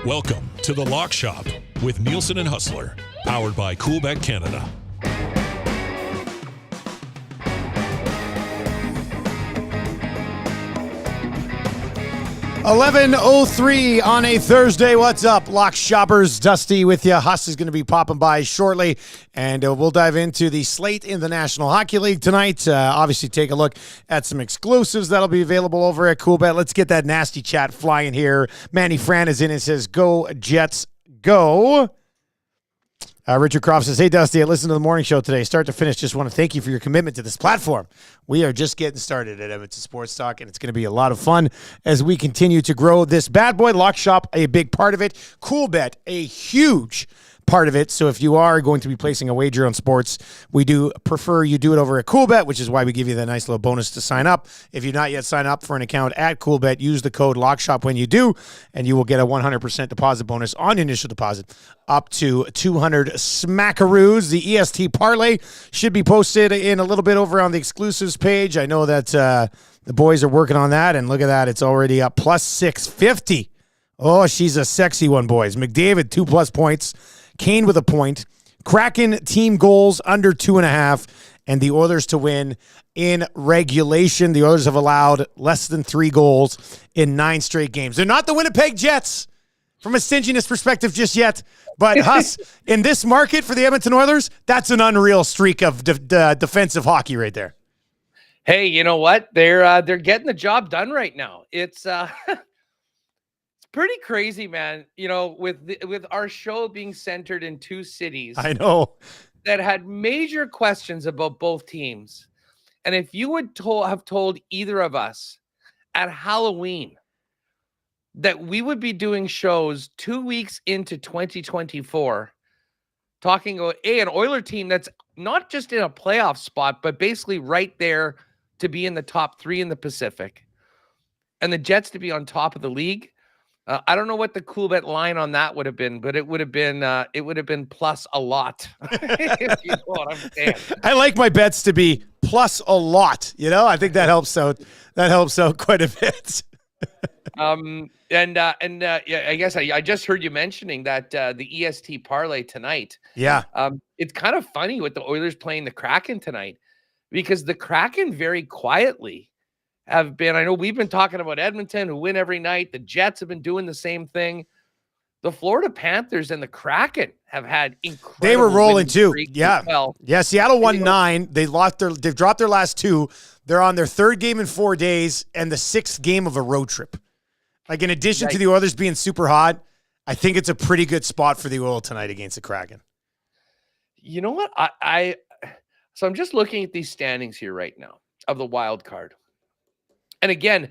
Welcome to the Lock Shop with Nielsen and Hustler, powered by Coolbet Canada. 11:03 on a Thursday. What's up, Lock Shoppers? Dusty with you. Huss is going to be popping by shortly, and we'll dive into the slate in the National Hockey League tonight. Obviously, take a look at some exclusives that'll be available over at Coolbet. Let's get that nasty chat flying here. Manny Fran is in and says, "Go Jets, go!" Richard Croft says, "Hey, Dusty, I listened to the morning show today. Start to finish, just want to thank you for your commitment to this platform. We are just getting started at Edmonton Sports Talk, and it's going to be a lot of fun as we continue to grow this bad boy. Lock Shop, a big part of it. Coolbet, a huge part of it. So if you are going to be placing a wager on sports, we do prefer you do it over at Coolbet, which is why we give you that nice little bonus to sign up. If you're not yet signed up for an account at Coolbet, use the code LOCKSHOP when you do, and you will get a 100% deposit bonus on your initial deposit up to 200 smackaroos. The EST parlay should be posted in a little bit over on the exclusives page. I know that the boys are working on that, and look at that. It's already up plus 650. Oh, she's a sexy one, boys. McDavid, 2+ points. Kane with a point. Kraken team goals under 2.5, and the Oilers to win in regulation. The Oilers have allowed less than 3 goals in 9 straight games. They're not the Winnipeg Jets from a stinginess perspective just yet, but Huss, in this market for the Edmonton Oilers, that's an unreal streak of defensive hockey right there. Hey, you know what? They're getting the job done right now. It's pretty crazy, man. You know, with our show being centered in 2 cities, I know, that had major questions about both teams. And if you would have told either of us at Halloween that we would be doing shows 2 weeks into 2024, talking about an Oiler team that's not just in a playoff spot, but basically right there to be in the top 3 in the Pacific, and the Jets to be on top of the league. I don't know what the Coolbet line on that would have been, but it would have been plus a lot. If you know what I'm saying. I like my bets to be plus a lot. You know, I think that helps out. That helps out quite a bit. Yeah, I guess I just heard you mentioning that the EST parlay tonight. Yeah. It's kind of funny with the Oilers playing the Kraken tonight, because the Kraken very quietly have been, I know we've been talking about Edmonton, who win every night. The Jets have been doing the same thing. The Florida Panthers and the Kraken have had incredible. They were rolling too. Yeah. Yeah. Seattle won 9. They've dropped their last 2. They're on their 3rd game in 4 days and the 6th game of a road trip. Like, in addition to the Oilers being super hot, I think it's a pretty good spot for the Oil tonight against the Kraken. You know what? So I'm just looking at these standings here right now of the wild card. And again,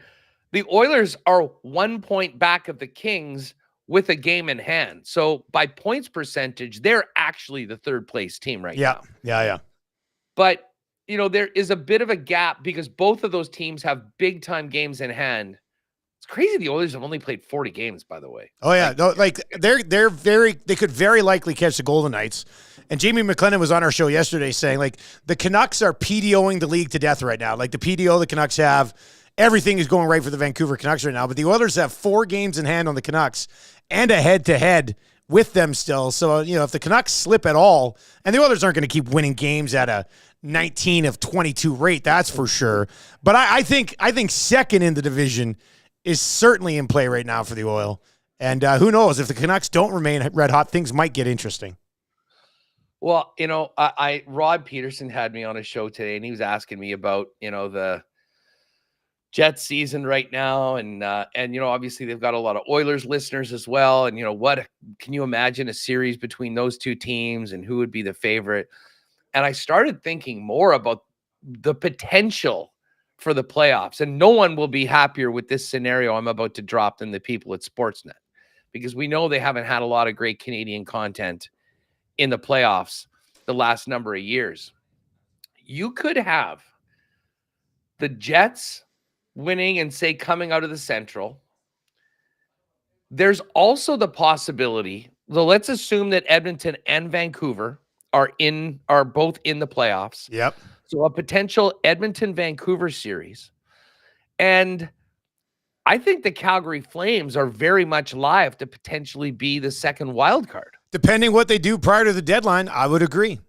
the Oilers are 1 point back of the Kings with a game in hand. So by points percentage, they're actually the 3rd place team right now. Yeah. But, you know, there is a bit of a gap because both of those teams have big time games in hand. It's crazy. The Oilers have only played 40 games, by the way. Oh yeah. They could very likely catch the Golden Knights. And Jamie McLennan was on our show yesterday saying, like, the Canucks are PDOing the league to death right now. Like, the PDO the Canucks have, everything is going right for the Vancouver Canucks right now, but the Oilers have 4 games in hand on the Canucks and a head-to-head with them still. So, you know, if the Canucks slip at all, and the Oilers aren't going to keep winning games at a 19 of 22 rate, that's for sure. But I think second in the division is certainly in play right now for the Oil. And who knows, if the Canucks don't remain red hot, things might get interesting. Well, you know, Rod Peterson had me on a show today, and he was asking me about, you know, the Jets season right now. And, you know, obviously they've got a lot of Oilers listeners as well. And, you know, what can you imagine a series between those 2 teams and who would be the favorite? And I started thinking more about the potential for the playoffs. And no one will be happier with this scenario I'm about to drop than the people at Sportsnet, because we know they haven't had a lot of great Canadian content in the playoffs the last number of years. You could have the Jets winning and, say, coming out of the Central. There's also the possibility, so let's assume that Edmonton and Vancouver are both in the playoffs. Yep. So a potential Edmonton-Vancouver series. And I think the Calgary Flames are very much live to potentially be the second wild card. Depending what they do prior to the deadline, I would agree.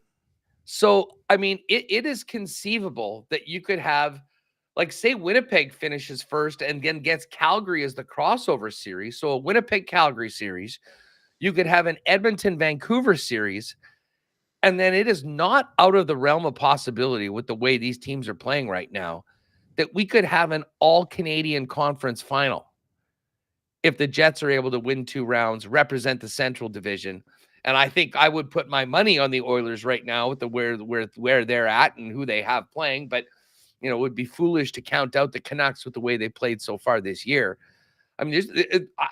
So, I mean, it is conceivable that you could have, like, say Winnipeg finishes first and then gets Calgary as the crossover series. So a Winnipeg-Calgary series. You could have an Edmonton-Vancouver series. And then it is not out of the realm of possibility with the way these teams are playing right now that we could have an all-Canadian conference final if the Jets are able to win 2 rounds, represent the Central Division. And I think I would put my money on the Oilers right now with the where they're at and who they have playing. But, it would be foolish to count out the Canucks with the way they played so far this year. I mean,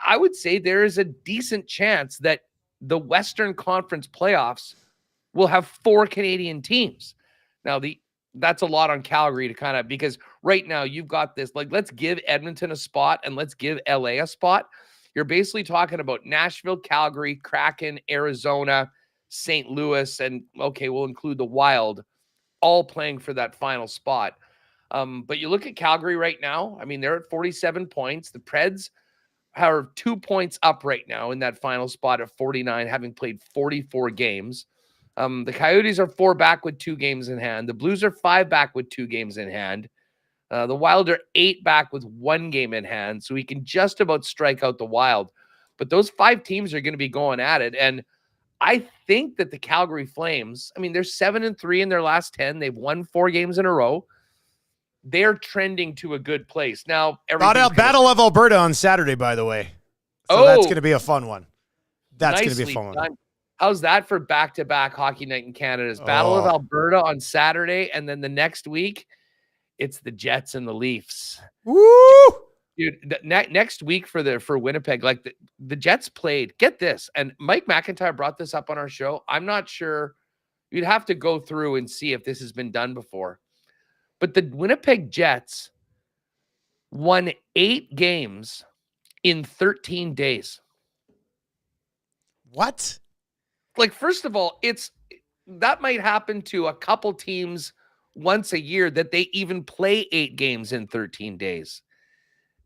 I would say there is a decent chance that the Western Conference playoffs will have 4 Canadian teams. Now, that's a lot on Calgary to kind of, because right now you've got this, like, let's give Edmonton a spot and let's give LA a spot. You're basically talking about Nashville, Calgary, Kraken, Arizona, St. Louis, and okay, we'll include the Wild, all playing for that final spot. But you look at Calgary right now, I mean, they're at 47 points. The Preds are 2 points up right now in that final spot at 49, having played 44 games. The Coyotes are 4 back with 2 games in hand. The Blues are 5 back with 2 games in hand. The Wild are 8 back with 1 game in hand. So we can just about strike out the Wild. But those 5 teams are going to be going at it. And I think that the Calgary Flames, I mean, they're 7-3 in their last 10. They've won 4 games in a row. They're trending to a good place. Now, Battle of Alberta on Saturday, by the way. So that's going to be a fun one. That's going to be a fun one. How's that for back-to-back Hockey Night in Canada's Battle of Alberta on Saturday, and then the next week, it's the Jets and the Leafs. Woo! Dude, next week for Winnipeg, like the Jets played, get this, and Mike McIntyre brought this up on our show. I'm not sure. You'd have to go through and see if this has been done before. But the Winnipeg Jets won 8 games in 13 days. What? Like, first of all, that might happen to a couple teams once a year that they even play 8 games in 13 days.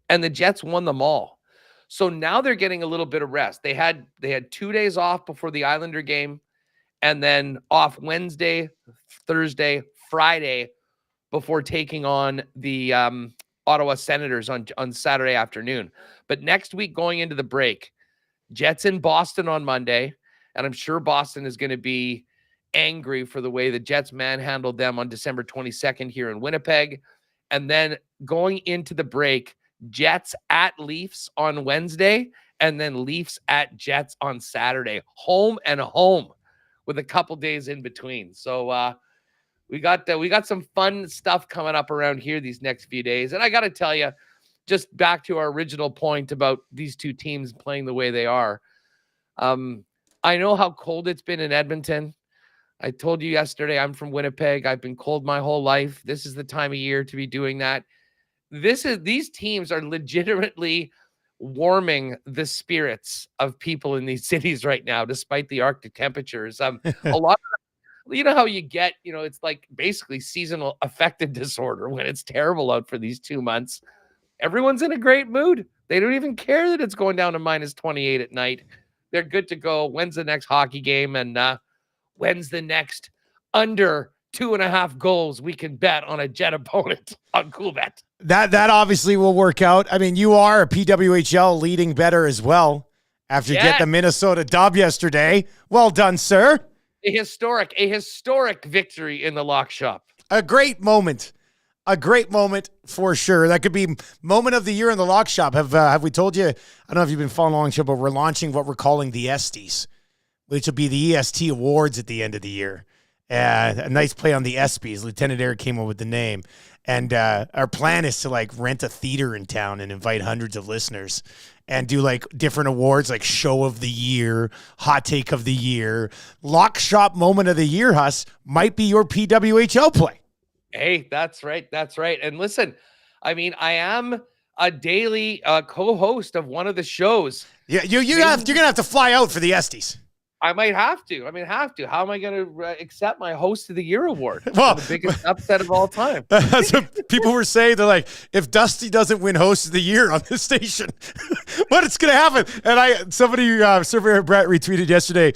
And the Jets won them all. So now they're getting a little bit of rest. They had 2 days off before the Islander game, and then off Wednesday, Thursday, Friday before taking on the Ottawa Senators on Saturday afternoon. But next week going into the break, Jets in Boston on Monday. And I'm sure Boston is going to be angry for the way the Jets manhandled them on December 22nd here in Winnipeg. And then going into the break, Jets at Leafs on Wednesday, and then Leafs at Jets on Saturday. Home and home with a couple days in between. So we got some fun stuff coming up around here these next few days. And I got to tell you, just back to our original point about these 2 teams playing the way they are. I know how cold it's been in Edmonton. I told you yesterday, I'm from Winnipeg. I've been cold my whole life. This is the time of year to be doing that. These teams are legitimately warming the spirits of people in these cities right now, despite the Arctic temperatures. A lot of, you know how you get, it's like basically seasonal affective disorder when it's terrible out for these 2 months. Everyone's in a great mood. They don't even care that it's going down to minus 28 at night. They're good to go. When's the next hockey game? And when's the next under 2.5 goals we can bet on a Jet opponent on CoolBet? That obviously will work out. I mean, you are a PWHL leading bettor as well after you get the Minnesota dub yesterday. Well done, sir. A historic victory in the lock shop. A great moment. A great moment for sure. That could be moment of the year in the lock shop. Have we told you? I don't know if you've been following along, but we're launching what we're calling the ESTs, which will be the EST awards at the end of the year. A nice play on the ESPYs. Lieutenant Eric came up with the name. And our plan is to rent a theater in town and invite hundreds of listeners and do different awards, like show of the year, hot take of the year, lock shop moment of the year. Huss might be your PWHL play. Hey, that's right. That's right. And listen, I mean, I am a daily co-host of one of the shows. Yeah, you're gonna have to fly out for the Estes. I might have to. How am I going to accept my Host of the Year award? Well, For the biggest upset of all time. That's what people were saying. They're like, if Dusty doesn't win Host of the Year on this station, what is going to happen? And somebody, Surveyor Brett retweeted yesterday,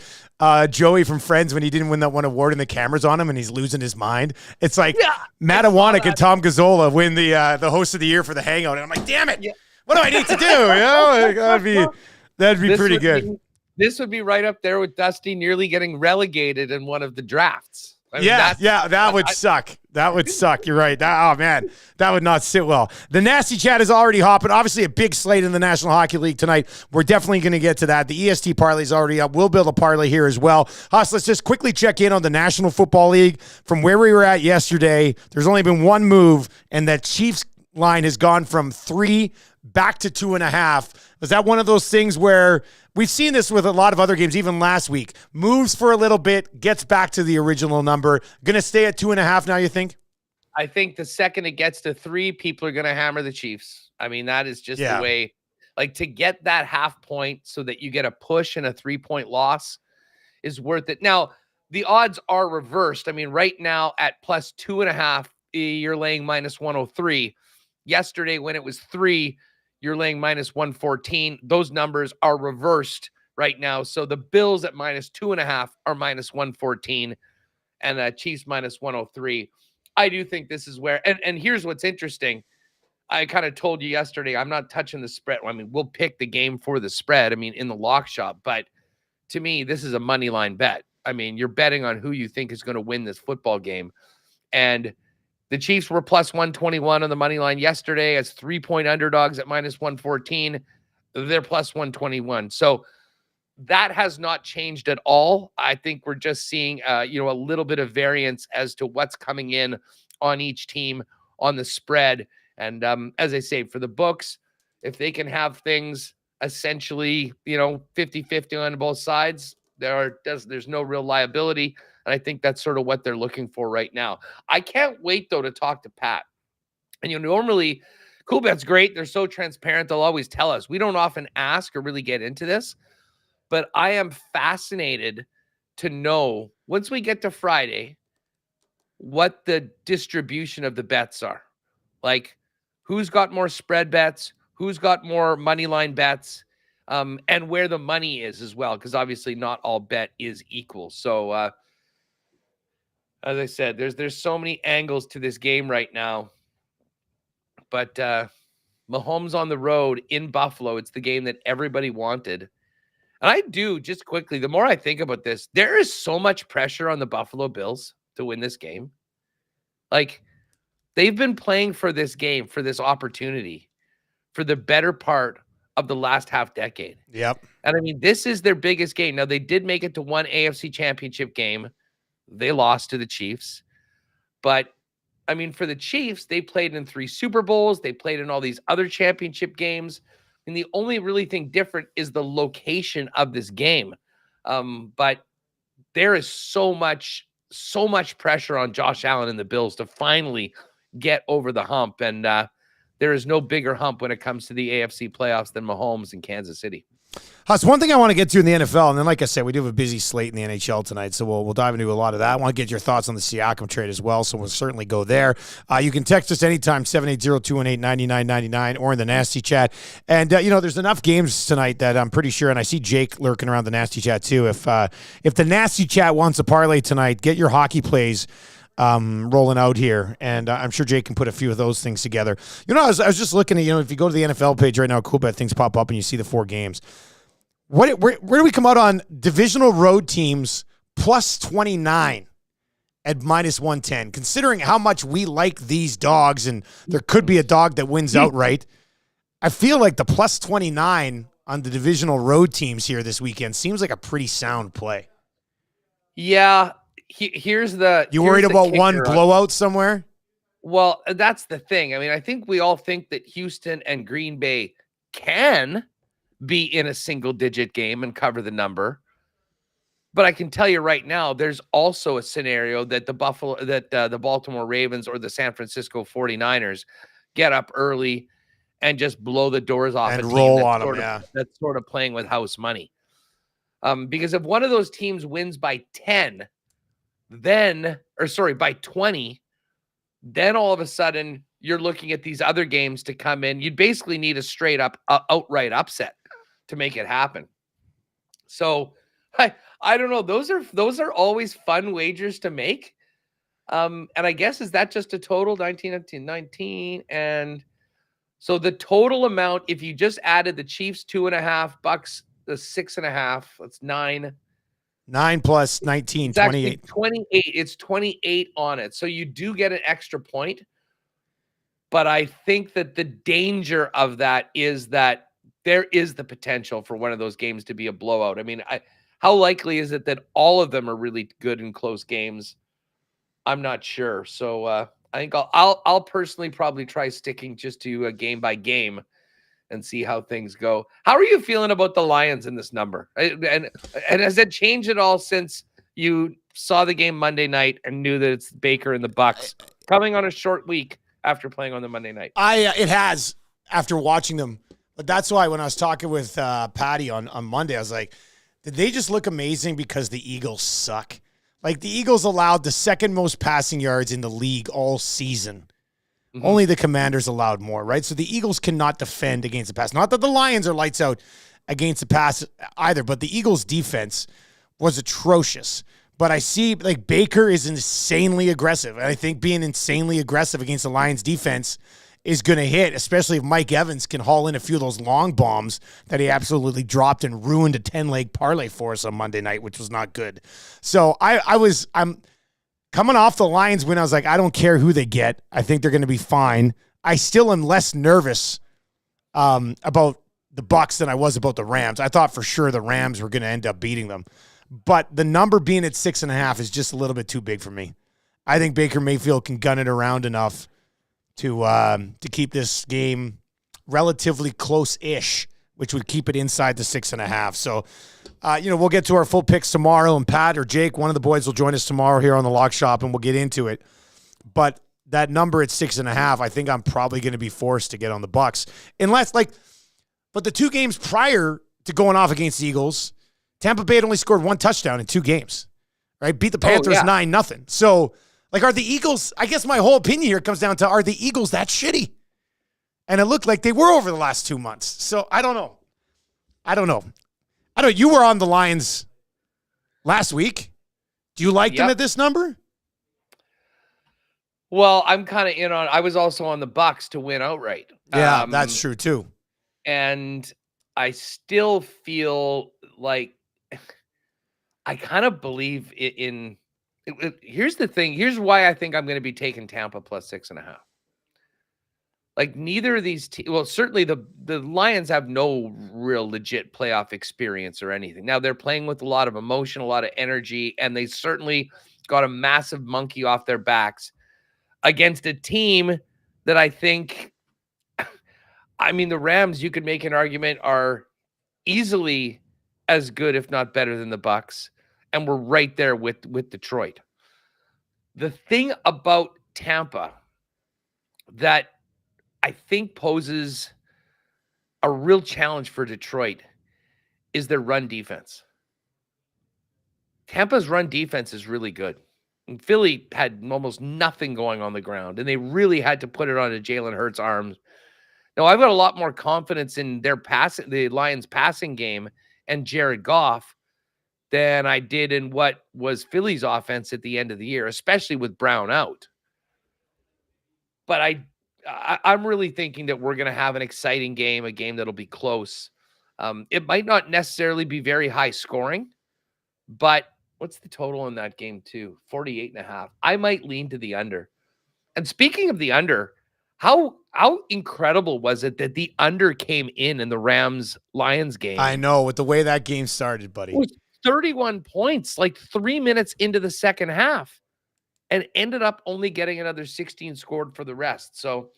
Joey from Friends when he didn't win that one award and the camera's on him and he's losing his mind. It's like Matt Iwanek and Tom Gazzola win the Host of the Year for the Hangout. And I'm like, damn it. Yeah. What do I need to do? You know, that'd be pretty good. This would be right up there with Dusty nearly getting relegated in one of the drafts. I mean, that would suck. That would suck. You're right. Oh, man, that would not sit well. The Nasty Chat is already hopping. Obviously, a big slate in the National Hockey League tonight. We're definitely going to get to that. The EST parlay is already up. We'll build a parlay here as well. Huss, let's just quickly check in on the National Football League. From where we were at yesterday, there's only been one move, and that Chiefs line has gone from 3 back to 2.5. Was that one of those things where we've seen this with a lot of other games, even last week? Moves for a little bit, gets back to the original number. Going to stay at 2.5 now, you think? I think the second it gets to 3, people are going to hammer the Chiefs. I mean, that is just the way. Like, to get that half point so that you get a push and a 3-point loss is worth it. Now, the odds are reversed. I mean, right now at plus 2.5, you're laying minus 103. Yesterday, when it was 3, you're laying minus 114. Those numbers are reversed right now. So the Bills at minus 2.5 are minus 114 and the Chiefs minus 103. I do think this is where, and here's what's interesting. I kind of told you yesterday, I'm not touching the spread. I mean, we'll pick the game for the spread. I mean, in the lock shop, but to me, this is a money line bet. I mean, you're betting on who you think is going to win this football game. And the Chiefs were plus 121 on the money line yesterday as 3-point underdogs at minus 114. They're plus 121. So that has not changed at all. I think we're just seeing, a little bit of variance as to what's coming in on each team on the spread. And as I say, for the books, if they can have things essentially, 50-50 on both sides, there's no real liability. And I think that's sort of what they're looking for right now. I can't wait, though, to talk to Pat. And normally, CoolBet's great. They're so transparent. They'll always tell us. We don't often ask or really get into this. But I am fascinated to know, once we get to Friday, what the distribution of the bets are. Like, who's got more spread bets? Who's got more money line bets? And where the money is as well. Because obviously not all bet is equal. So, as I said, there's so many angles to this game right now. But Mahomes on the road in Buffalo, it's the game that everybody wanted. And I do, just quickly, the more I think about this, there is so much pressure on the Buffalo Bills to win this game. Like, they've been playing for this game, for this opportunity, for the better part of the last half decade. Yep. And I mean, this is their biggest game. Now, they did make it to one AFC championship game. They lost to the Chiefs. But, I mean, for the Chiefs, they played in 3 Super Bowls. They played in all these other championship games. And the only really thing different is the location of this game. But there is so much pressure on Josh Allen and the Bills to finally get over the hump. And there is no bigger hump when it comes to the AFC playoffs than Mahomes in Kansas City. Huss, one thing I want to get to in the NFL, and then like I said, we do have a busy slate in the NHL tonight, so we'll dive into a lot of that. I want to get your thoughts on the Siakam trade as well, so we'll certainly go there. You can text us anytime, 780-218-9999, or in the Nasty Chat. And, there's enough games tonight that I'm pretty sure, and I see Jake lurking around the Nasty Chat too. If the Nasty Chat wants a parlay tonight, get your hockey plays rolling out here, and I'm sure Jake can put a few of those things together. I was just looking at, if you go to the NFL page right now, CoolBet, things pop up and you see the 4 games. Where do we come out on divisional road teams plus 29 at minus 110, considering how much we like these dogs, and there could be a dog that wins outright? I feel like the plus 29 on the divisional road teams here this weekend seems like a pretty sound play. Yeah. Here's the You worried about one blowout somewhere? Well, that's the thing. I mean, I think we all think that Houston and Green Bay can be in a single-digit game and cover the number. But I can tell you right now, there's also a scenario that the Baltimore Ravens or the San Francisco 49ers get up early and just blow the doors off and a team roll on them. That's sort of playing with house money. Because if one of those teams wins by 10, by 20, then all of a sudden you're looking at these other games to come in. You'd basically need a straight up outright upset to make it happen. So I don't know. Those are always fun wagers to make. And I guess, is that just a total 19, and so the total amount, if you just added the Chiefs 2.5, Bucks the 6.5, that's 9. 9 plus 19, It's 28. 28. It's 28 on it. So you do get an extra point. But I think that the danger of that is that there is the potential for one of those games to be a blowout. I mean, how likely is it that all of them are really good and close games? I'm not sure. So I think I'll personally probably try sticking just to a game by game and see how things go. How are you feeling about the Lions in this number? And has it changed at all since you saw the game Monday night and knew that it's Baker and the Bucks coming on a short week after playing on the Monday night? It has, after watching them. But that's why when I was talking with Patty on Monday, I was like, did they just look amazing because the Eagles suck? Like, the Eagles allowed the second most passing yards in the league all season. Mm-hmm. Only the Commanders allowed more, right? So the Eagles cannot defend against the pass. Not that the Lions are lights out against the pass either, but the Eagles' defense was atrocious. But I see, like, Baker is insanely aggressive. And I think being insanely aggressive against the Lions' defense is going to hit, especially if Mike Evans can haul in a few of those long bombs that he absolutely dropped and ruined a 10-leg parlay for us on Monday night, which was not good. So I'm coming off the Lions win. I was like, I don't care who they get. I think they're going to be fine. I still am less nervous about the Bucs than I was about the Rams. I thought for sure the Rams were going to end up beating them. But the number being at 6.5 is just a little bit too big for me. I think Baker Mayfield can gun it around enough to keep this game relatively close-ish, which would keep it inside the 6.5. So, we'll get to our full picks tomorrow, and Pat or Jake, one of the boys, will join us tomorrow here on the Lock Shop, and we'll get into it. But that number at 6.5, I think I'm probably going to be forced to get on the Bucs, but the two games prior to going off against the Eagles, Tampa Bay had only scored one touchdown in two games, right? Beat the Panthers 9-0. So, are the Eagles, I guess my whole opinion here comes down to, are the Eagles that shitty? And it looked like they were over the last 2 months. So, I don't know. You were on the Lions last week. Do you like them at this number? Well, I'm kind of I was also on the Bucs to win outright. Yeah, that's true too. And I still feel like I kind of believe here's the thing. Here's why I think I'm going to be taking Tampa plus 6.5. Like, neither of these well, certainly the Lions have no real legit playoff experience or anything. Now, they're playing with a lot of emotion, a lot of energy, and they certainly got a massive monkey off their backs against a team that I think, I mean, the Rams, you could make an argument, are easily as good, if not better, than the Bucs, and we're right there with Detroit. The thing about Tampa that I think poses a real challenge for Detroit is their run defense. Tampa's run defense is really good. And Philly had almost nothing going on the ground, and they really had to put it onto Jalen Hurts' arms. Now, I've got a lot more confidence in the Lions' passing game and Jared Goff than I did in what was Philly's offense at the end of the year, especially with Brown out. But I'm really thinking that we're going to have an exciting game, a game that'll be close. It might not necessarily be very high scoring, but what's the total in that game too? 48.5. I might lean to the under. And speaking of the under, how incredible was it that the under came in the Rams-Lions game? I know, with the way that game started, buddy. It was 31 points, like 3 minutes into the second half, and ended up only getting another 16 scored for the rest. So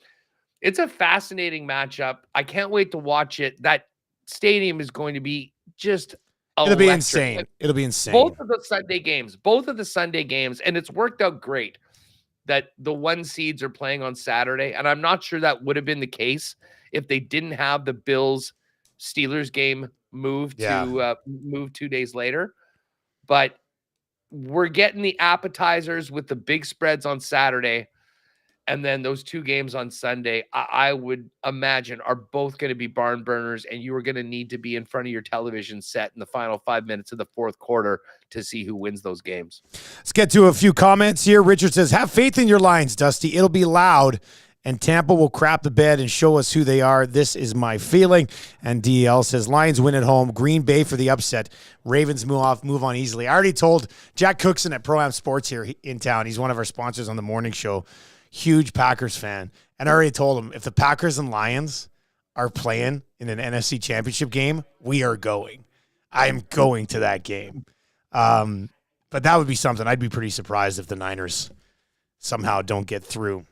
it's a fascinating matchup. I can't wait to watch it. That stadium is going to be just electric. It'll be insane. It'll be insane. Both of the Sunday games, and it's worked out great that the 1 seeds are playing on Saturday. And I'm not sure that would have been the case if they didn't have the Bills-Steelers game move to move 2 days later. But we're getting the appetizers with the big spreads on Saturday. And then those 2 games on Sunday, I would imagine are both going to be barn burners, and you are going to need to be in front of your television set in the final 5 minutes of the fourth quarter to see who wins those games. Let's get to a few comments here. Richard says, have faith in your Lions, Dusty. It'll be loud, and Tampa will crap the bed and show us who they are. This is my feeling. And DL says, Lions win at home. Green Bay for the upset. Ravens move on easily. I already told Jack Cookson at Pro-Am Sports here in town. He's one of our sponsors on the morning show. Huge Packers fan. And I already told him, if the Packers and Lions are playing in an NFC championship game, we are going. I am going to that game. But that would be something. I'd be pretty surprised if the Niners somehow don't get through.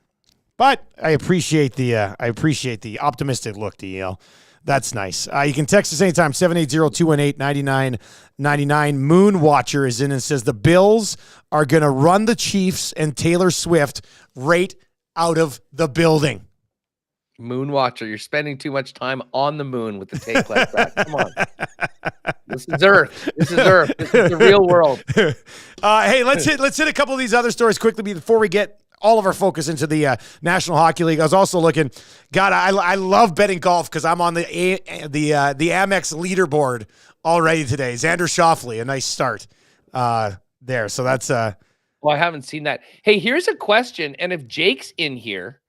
But I appreciate the optimistic look, DL. That's nice. You can text us anytime, 780-218-9999. Moonwatcher is in and says the Bills are going to run the Chiefs and Taylor Swift right out of the building. Moonwatcher, you're spending too much time on the moon with the take like that. Come on. This is Earth. This is Earth. This is the real world. Hey, let's hit a couple of these other stories quickly before we get all of our focus into the National Hockey League. I was also looking. God, I love betting golf because I'm on the Amex leaderboard already today. Xander Schauffele, a nice start there. So that's Well, I haven't seen that. Hey, here's a question, and if Jake's in here,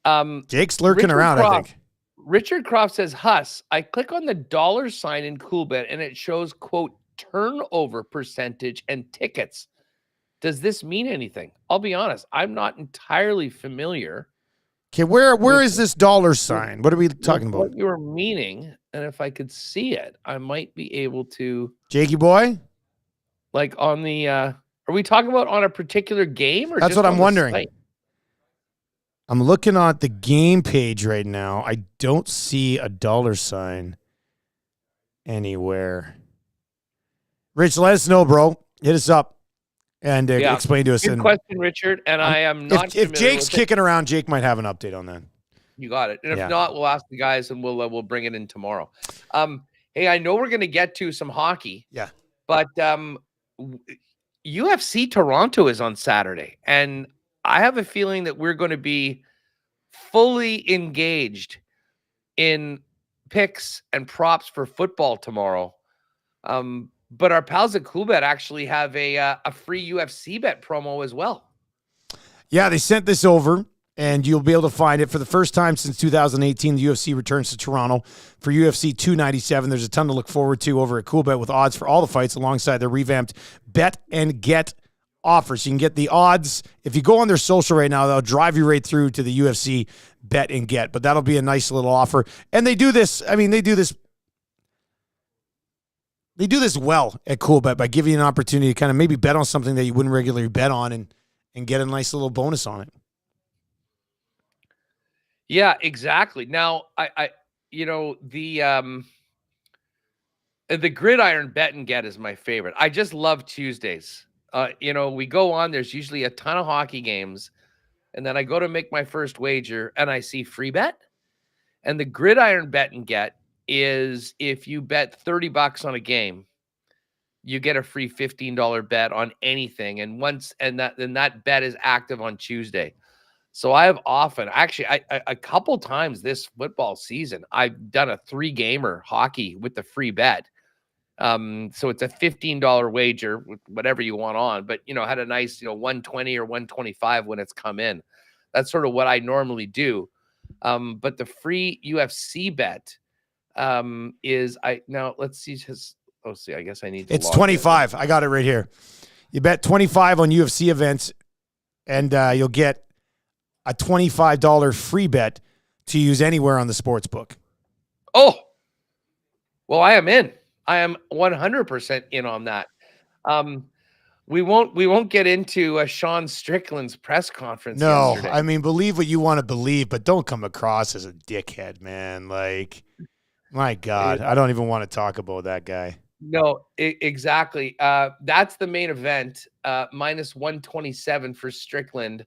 Jake's lurking Richard around. Croft, I think Richard Croft says, "Huss, I click on the $ in Coolbet, and it shows quote turnover percentage and tickets. Does this mean anything? I'll be honest, I'm not entirely familiar." Okay, where is this $? What are we talking about? What you're meaning, and if I could see it, I might be able to. Jakey boy, like on the. Are we talking about on a particular game, or that's just what on I'm the wondering. site? I'm looking at the game page right now. I don't see a $ anywhere. Rich, let us know, bro. Hit us up and explain to us. Good question, Richard. And I am not. If Jake's kicking around, Jake might have an update on that. You got it. And if not, we'll ask the guys and we'll bring it in tomorrow. Hey, I know we're going to get to some hockey. Yeah. But UFC Toronto is on Saturday, and I have a feeling that we're going to be fully engaged in picks and props for football tomorrow. But our pals at Coolbet actually have a free UFC bet promo as well. Yeah, they sent this over, and you'll be able to find it. For the first time since 2018, the UFC returns to Toronto for UFC 297. There's a ton to look forward to over at Coolbet with odds for all the fights alongside their revamped Bet and Get offers. You can get the odds. If you go on their social right now, they'll drive you right through to the UFC Bet and Get. But that'll be a nice little offer. And they do this. I mean, they do this well at Coolbet by giving you an opportunity to kind of maybe bet on something that you wouldn't regularly bet on and get a nice little bonus on it. Yeah, exactly. Now, the gridiron bet and get is my favorite. I just love Tuesdays. We go on, there's usually a ton of hockey games, and then I go to make my first wager and I see free bet. And the gridiron bet and get is if you bet $30 on a game, you get a free $15 bet on anything. And that bet is active on Tuesday. So I have often, actually, a couple times this football season, I've done a 3-gamer hockey with the free bet. So it's a $15 wager, whatever you want on, but, had a nice, 120 or 125 when it's come in. That's sort of what I normally do. But the free UFC bet now let's see. I guess I need to. It's 25. I got it right here. You bet 25 on UFC events and you'll get a $25 free bet to use anywhere on the sports book. Oh, well, I am in. I am 100% in on that. We won't get into Sean Strickland's press conference. No, yesterday. I mean, believe what you want to believe, but don't come across as a dickhead, man. Like, my God, I don't even want to talk about that guy. No, exactly. That's the main event. Minus 127 for Strickland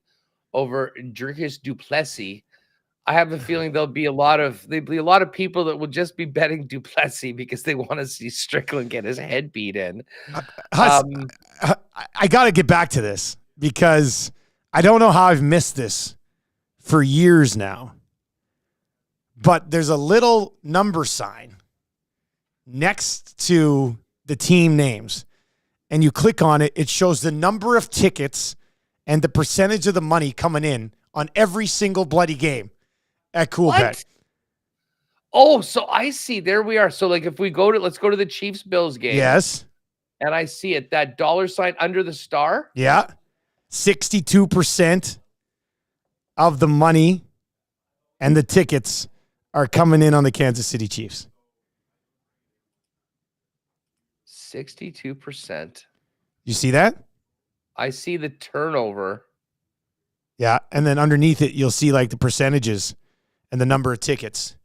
over Dricus Duplessis. I have a feeling there'll be a lot of people that will just be betting Duplessis because they want to see Strickland get his head beat in. Huss, I got to get back to this because I don't know how I've missed this for years now. But there's a little number sign next to the team names. And you click on it, it shows the number of tickets and the percentage of the money coming in on every single bloody game at CoolBet. Oh, so I see. There we are. So like if we let's go to the Chiefs-Bills game. Yes. And I see it, that dollar sign under the star. Yeah. 62% of the money and the tickets are coming in on the Kansas City Chiefs. 62%. You see that? I see the turnover. Yeah. And then underneath it, you'll see like the percentages and the number of tickets.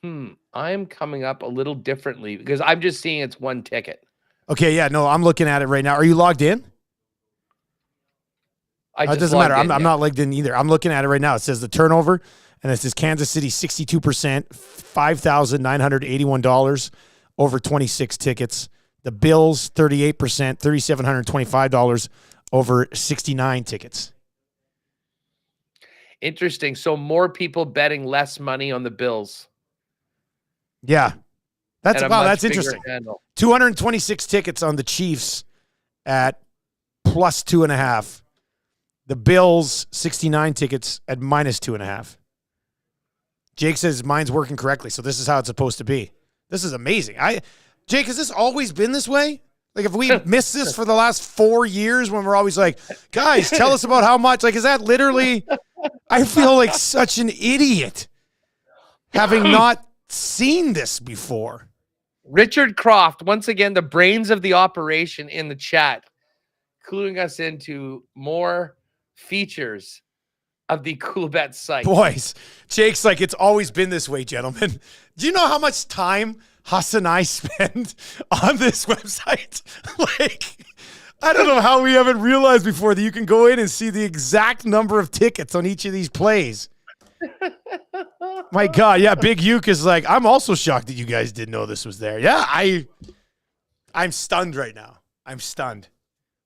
I'm coming up a little differently because I'm just seeing it's one ticket. Okay. Yeah. No, I'm looking at it right now. Are you logged in? It doesn't matter. I'm not logged in either. I'm looking at it right now. It says the turnover, and it says Kansas City 62%, $5,981 over 26 tickets. The Bills 38%, $3,725 over 69 tickets. Interesting. So more people betting less money on the Bills. Yeah. That's interesting. Handle. 226 tickets on the Chiefs at plus 2.5. The Bills, 69 tickets at minus 2.5. Jake says mine's working correctly, so this is how it's supposed to be. This is amazing. Jake, has this always been this way? Like, if we missed this for the last 4 years when we're always like, guys, tell us about how much? Like, is that literally, I feel like such an idiot having not seen this before. Richard Croft, once again, the brains of the operation in the chat, cluing us into more features of the CoolBet site. Boys, Jake's like, it's always been this way, gentlemen. Do you know how much time Huss and I spend on this website? Like, I don't know how we haven't realized before that you can go in and see the exact number of tickets on each of these plays. My God, yeah, Big Uke is like, I'm also shocked that you guys didn't know this was there. Yeah, I'm stunned right now. I'm stunned.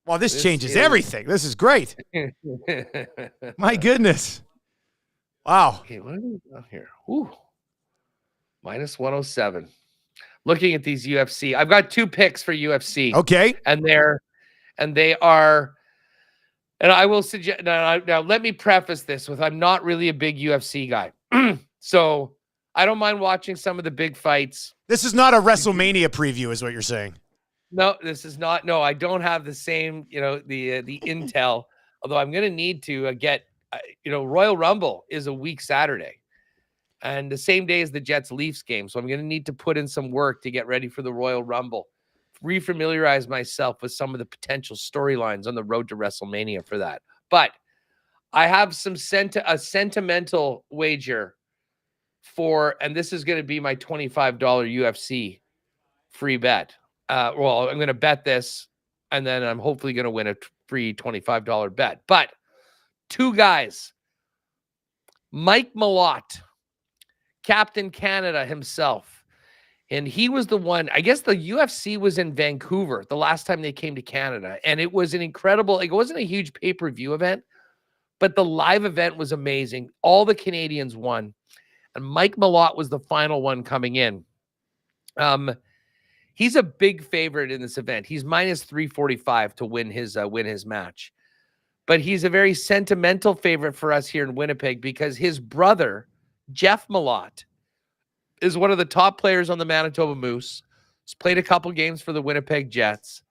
Well, this changes everything. This is great. My goodness. Wow. Okay, what do we got here? Ooh. Minus 107. Looking at these UFC. I've got 2 picks for UFC. Okay. And they are, and I will suggest, now let me preface this with, I'm not really a big UFC guy. So I don't mind watching some of the big fights. This is not a WrestleMania preview is what you're saying. No, this is not. No, I don't have the same, the intel, although I'm going to need to get, Royal Rumble is a week Saturday and the same day as the Jets Leafs game. So I'm going to need to put in some work to get ready for the Royal Rumble, refamiliarize myself with some of the potential storylines on the road to WrestleMania for that. But I have a sentimental wager and this is going to be my $25 UFC free bet. Well, I'm going to bet this, and then I'm hopefully going to win a free $25 bet. But 2 guys, Mike Malott, Captain Canada himself, and he was the one, I guess the UFC was in Vancouver the last time they came to Canada, and it was an incredible, it wasn't a huge pay-per-view event, but the live event was amazing. All the Canadians won, and Mike Malott was the final one coming in. He's a big favorite in this event. He's minus 345 to win his match. But he's a very sentimental favorite for us here in Winnipeg because his brother, Jeff Malott, is one of the top players on the Manitoba Moose. He's played a couple games for the Winnipeg Jets.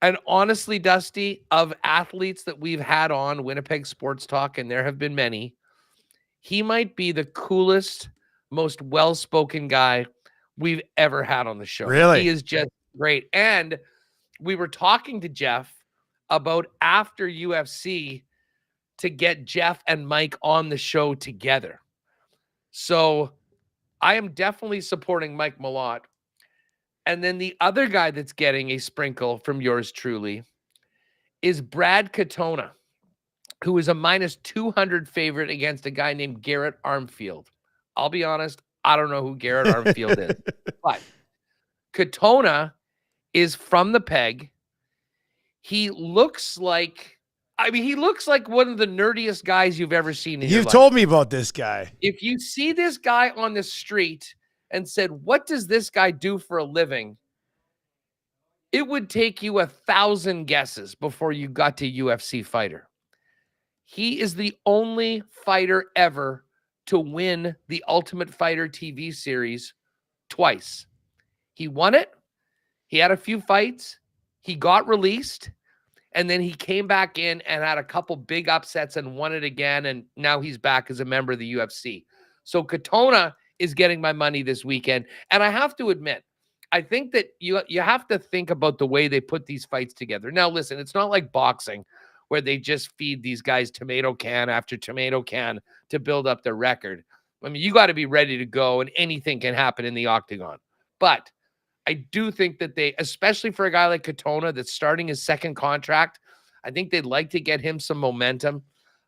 And honestly, Dusty, of athletes that we've had on Winnipeg Sports Talk, and there have been many, he might be the coolest, most well-spoken guy we've ever had on the show. Really? He is just great. And we were talking to Jeff about after UFC to get Jeff and Mike on the show together. So I am definitely supporting Mike Malott. And then the other guy that's getting a sprinkle from yours truly is Brad Katona. who is a minus 200 favorite against a guy named Garrett Armfield. I'll be honest, I don't know who Garrett Armfield is, but Katona is from the peg. He looks like, he looks like one of the nerdiest guys you've ever seen in your life. You've told me about this guy. If you see this guy on the street and said, what does this guy do for a living? It would take you 1,000 guesses before you got to UFC fighter. He is the only fighter ever to win the Ultimate Fighter TV series twice. He won it. He had a few fights. He got released. And then he came back in and had a couple big upsets and won it again. And now he's back as a member of the UFC. So Katona is getting my money this weekend. And I have to admit, I think that you have to think about the way they put these fights together. Now, listen, it's not like boxing where they just feed these guys tomato can after tomato can to build up their record. I mean, you got to be ready to go and anything can happen in the octagon. But I do think that they, especially for a guy like Katona that's starting his second contract, I think they'd like to get him some momentum.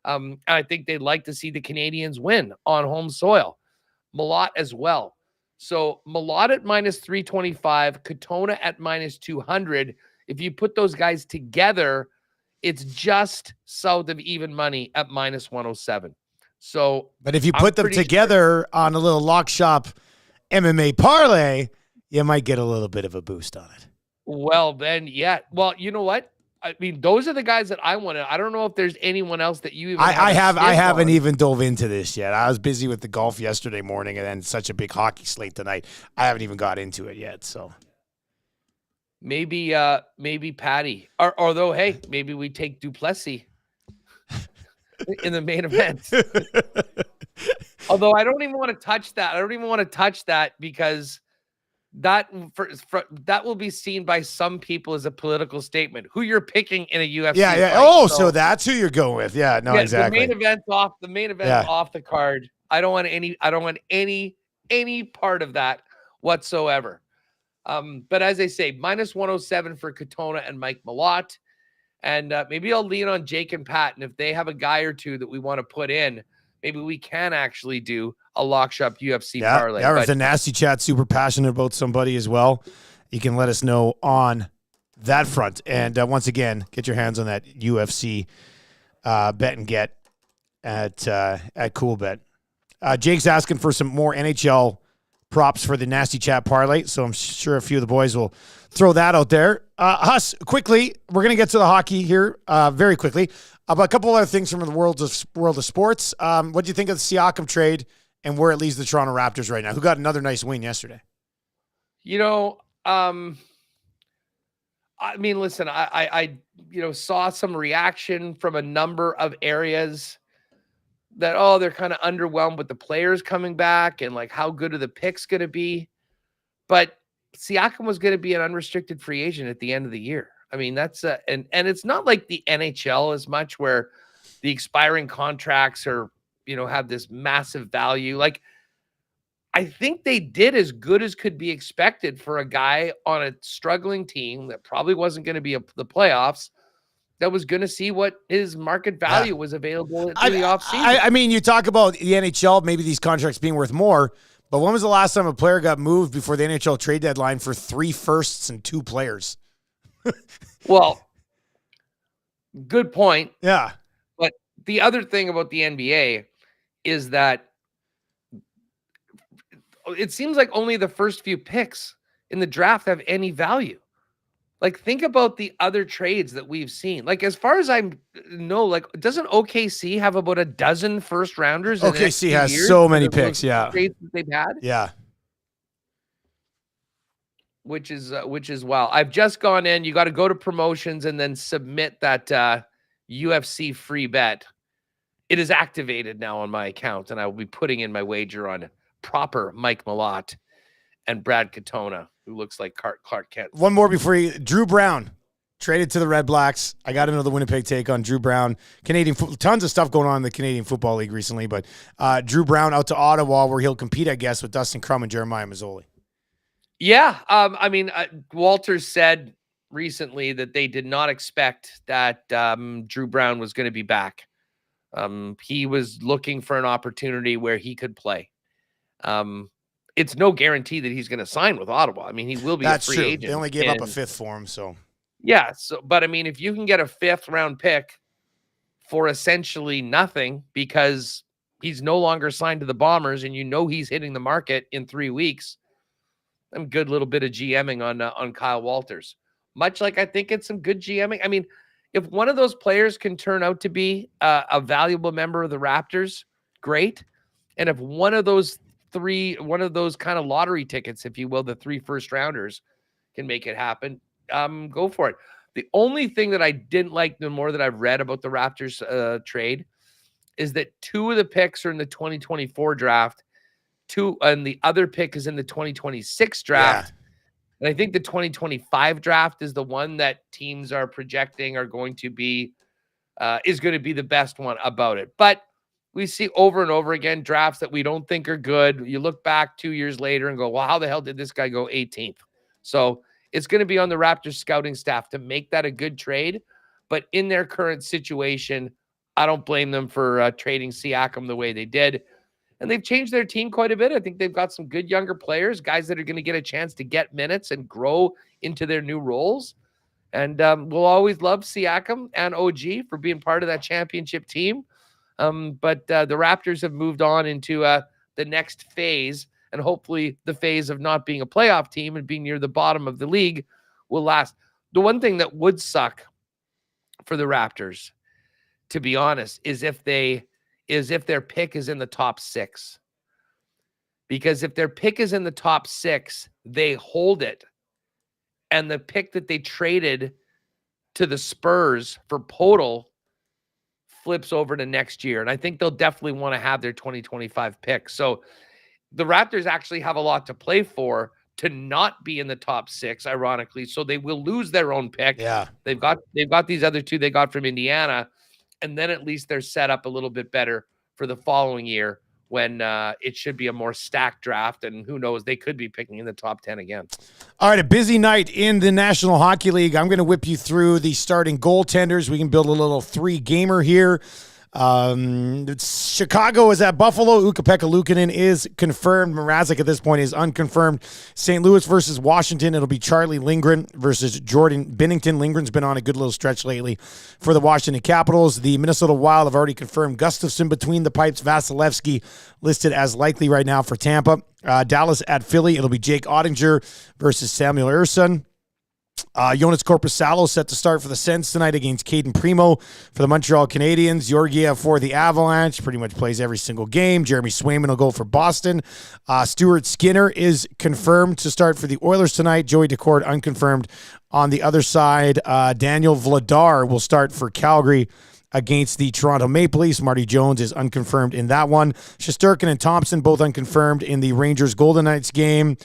And I think they'd like to see the Canadians win on home soil. Malott as well. So Malott at minus 325, Katona at minus 200. If you put those guys together, it's just south of even money at minus 107. So, but if you put them together on a little lock shop MMA parlay, you might get a little bit of a boost on it. Well, then, yeah. Well, you know what? I mean, those are the guys that I wanted. I don't know if there's anyone else that you even I haven't even dove into this yet. I was busy with the golf yesterday morning and then such a big hockey slate tonight. I haven't even got into it yet. So maybe Patty. Although, hey, maybe we take Duplessis in the main event. Although I don't even want to touch that. I don't even want to touch that because that will be seen by some people as a political statement. Who you're picking in a UFC Yeah. fight. Oh, so that's who you're going with. Yeah, no, exactly. The main event off the card. I don't want any part of that whatsoever. But as I say, minus 107 for Katona and Mike Malott. And maybe I'll lean on Jake and Pat. And if they have a guy or two that we want to put in, maybe we can actually do a lock shop UFC parlay. Yeah, or if the Nasty Chat's super passionate about somebody as well, you can let us know on that front. And once again, get your hands on that UFC bet and get at CoolBet. Jake's asking for some more NHL props for the Nasty Chat parlay, so I'm sure a few of the boys will throw that out there. Huss, quickly, we're going to get to the hockey here very quickly. But a couple other things from the world of sports. What do you think of the Siakam trade and where it leaves the Toronto Raptors right now, who got another nice win yesterday? I mean, listen, I saw some reaction from a number of areas that, they're kind of underwhelmed with the players coming back and like how good are the picks going to be. But Siakam was going to be an unrestricted free agent at the end of the year. I mean, that's and it's not like the NHL as much where the expiring contracts are, have this massive value. Like, I think they did as good as could be expected for a guy on a struggling team that probably wasn't going to be the playoffs, that was going to see what his market value was available in the offseason. I mean, you talk about the NHL, maybe these contracts being worth more, but when was the last time a player got moved before the NHL trade deadline for 3 firsts and 2 players? Well, good point. Yeah. But the other thing about the NBA is that it seems like only the first few picks in the draft have any value. Like, think about the other trades that we've seen. Like, as far as I know, like, doesn't OKC have about a dozen first rounders? OKC has so many picks. Yeah. Trades that they've had. Yeah. Which is wow. I've just gone in. You got to go to promotions and then submit that UFC free bet. It is activated now on my account, and I will be putting in my wager on proper Mike Malott and Brad Katona, who looks like Clark Kent. One more before you. Drew Brown traded to the Red Blacks. I got into the Winnipeg take on Drew Brown. Tons of stuff going on in the Canadian Football League recently, but Drew Brown out to Ottawa, where he'll compete, I guess, with Dustin Crum and Jeremiah Mazzoli. Yeah. I mean, Walters said recently that they did not expect that Drew Brown was going to be back. He was looking for an opportunity where he could play. It's no guarantee that he's going to sign with Ottawa. I mean, he will be a free agent. They only gave up a fifth for him, so. Yeah, but I mean, if you can get a 5th round pick for essentially nothing because he's no longer signed to the Bombers and he's hitting the market in 3 weeks, a good little bit of GMing on Kyle Walters. Much like I think it's some good GMing. I mean, if one of those players can turn out to be a valuable member of the Raptors, great. And if one of those kind of lottery tickets, if you will, the 3 first rounders can make it happen, go for it. The only thing that I didn't like, the more that I've read about the Raptors trade, is that 2 of the picks are in the 2024 draft, and the other pick is in the 2026 draft. Yeah. And I think the 2025 draft is the one that teams are projecting is going to be the best one about it. But we see over and over again drafts that we don't think are good. You look back 2 years later and go, well, how the hell did this guy go 18th? So it's going to be on the Raptors scouting staff to make that a good trade. But in their current situation, I don't blame them for trading Siakam the way they did. And they've changed their team quite a bit. I think they've got some good younger players, guys that are going to get a chance to get minutes and grow into their new roles. And we'll always love Siakam and OG for being part of that championship team. But the Raptors have moved on into the next phase, and hopefully the phase of not being a playoff team and being near the bottom of the league will last. The one thing that would suck for the Raptors, to be honest, is if their pick is in the top 6. Because if their pick is in the top 6, they hold it. And the pick that they traded to the Spurs for Podol flips over to next year. And I think they'll definitely want to have their 2025 pick. So the Raptors actually have a lot to play for to not be in the top 6, ironically. So they will lose their own pick. Yeah. They've got these other 2 they got from Indiana. And then at least they're set up a little bit better for the following year when it should be a more stacked draft. And who knows, they could be picking in the top 10 again. All right, a busy night in the National Hockey League. I'm going to whip you through the starting goaltenders. We can build a little 3-gamer here. Chicago is at Buffalo. Ukko-Pekka Luukkonen is confirmed. Mrazek at this point is unconfirmed. St. Louis versus Washington. It'll be Charlie Lindgren versus Jordan Binnington. Lindgren's been on a good little stretch lately for the Washington Capitals. The Minnesota Wild have already confirmed Gustafsson between the pipes. Vasilevsky listed as likely right now for Tampa. Dallas at Philly. It'll be Jake Ottinger versus Samuel Ersson. Jonas Korpisalo set to start for the Sens tonight against Caden Primo for the Montreal Canadiens. Georgiev for the Avalanche, pretty much plays every single game. Jeremy Swayman will go for Boston. Stuart Skinner is confirmed to start for the Oilers tonight. Joey Decord unconfirmed on the other side. Daniel Vladar will start for Calgary against the Toronto Maple Leafs. Marty Jones is unconfirmed in that one. Shesterkin and Thompson both unconfirmed in the Rangers Golden Knights game.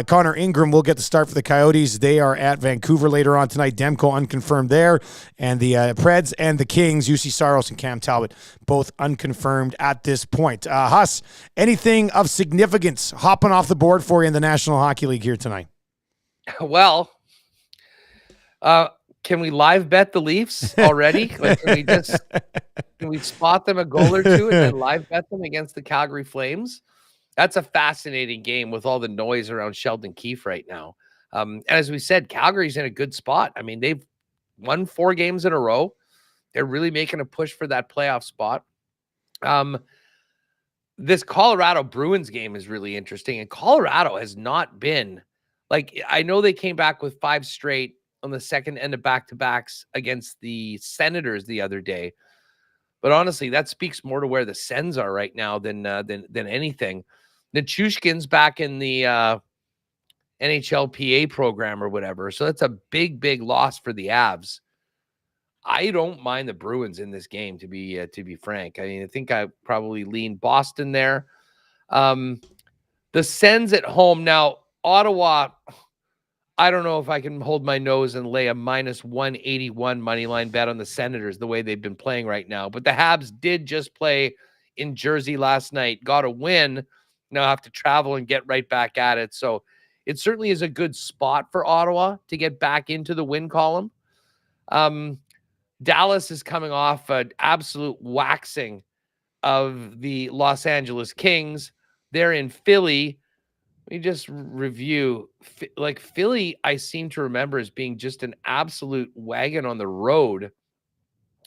Connor Ingram will get the start for the Coyotes. They are at Vancouver later on tonight. Demko unconfirmed there. And the Preds and the Kings, UC Saros and Cam Talbot, both unconfirmed at this point. Huss, anything of significance hopping off the board for you in the National Hockey League here tonight? Well, can we live bet the Leafs already? Like, can we spot them a goal or two and then live bet them against the Calgary Flames? That's a fascinating game with all the noise around Sheldon Keefe right now. And as we said, Calgary's in a good spot. I mean, they've won 4 games in a row. They're really making a push for that playoff spot. This Colorado Bruins game is really interesting. And Colorado has not been, like, I know they came back with 5 straight on the second end of back-to-backs against the Senators the other day. But honestly, that speaks more to where the Sens are right now than anything. Nichushkin's back in the NHLPA program or whatever. So that's a big, big loss for the Avs. I don't mind the Bruins in this game, to be frank. I mean, I think I probably lean Boston there. The Sens at home. Now, Ottawa, I don't know if I can hold my nose and lay a minus 181 money line bet on the Senators the way they've been playing right now. But the Habs did just play in Jersey last night, got a win. Now have to travel and get right back at it. So it certainly is a good spot for Ottawa to get back into the win column. Dallas is coming off an absolute waxing of the Los Angeles Kings. They're in Philly. Let me just review. Like Philly, I seem to remember as being just an absolute wagon on the road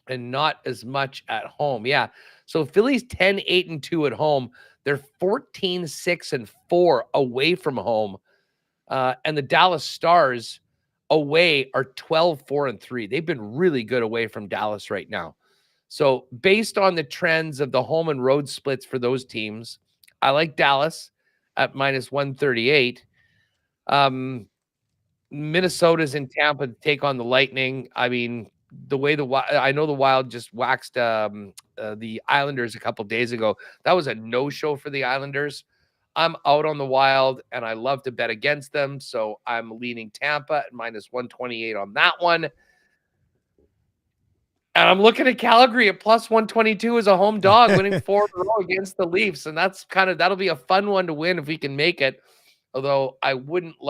and not as much at home. Yeah. So Philly's 10-8-2 at home. They're 14-6-4 away from home. And the Dallas Stars away are 12-4-3. They've been really good away from Dallas right now. So based on the trends of the home and road splits for those teams, I like Dallas at minus 138. Minnesota's in Tampa to take on the Lightning. I mean, the way I know the Wild just waxed the Islanders a couple days ago. That was a no-show for the Islanders. I'm out on the Wild, and I love to bet against them, so I'm leaning Tampa at minus 128 on that one. And I'm looking at Calgary at plus 122 as a home dog, winning 4 in a row against the Leafs, and that'll be a fun one to win if we can make it. Although I would not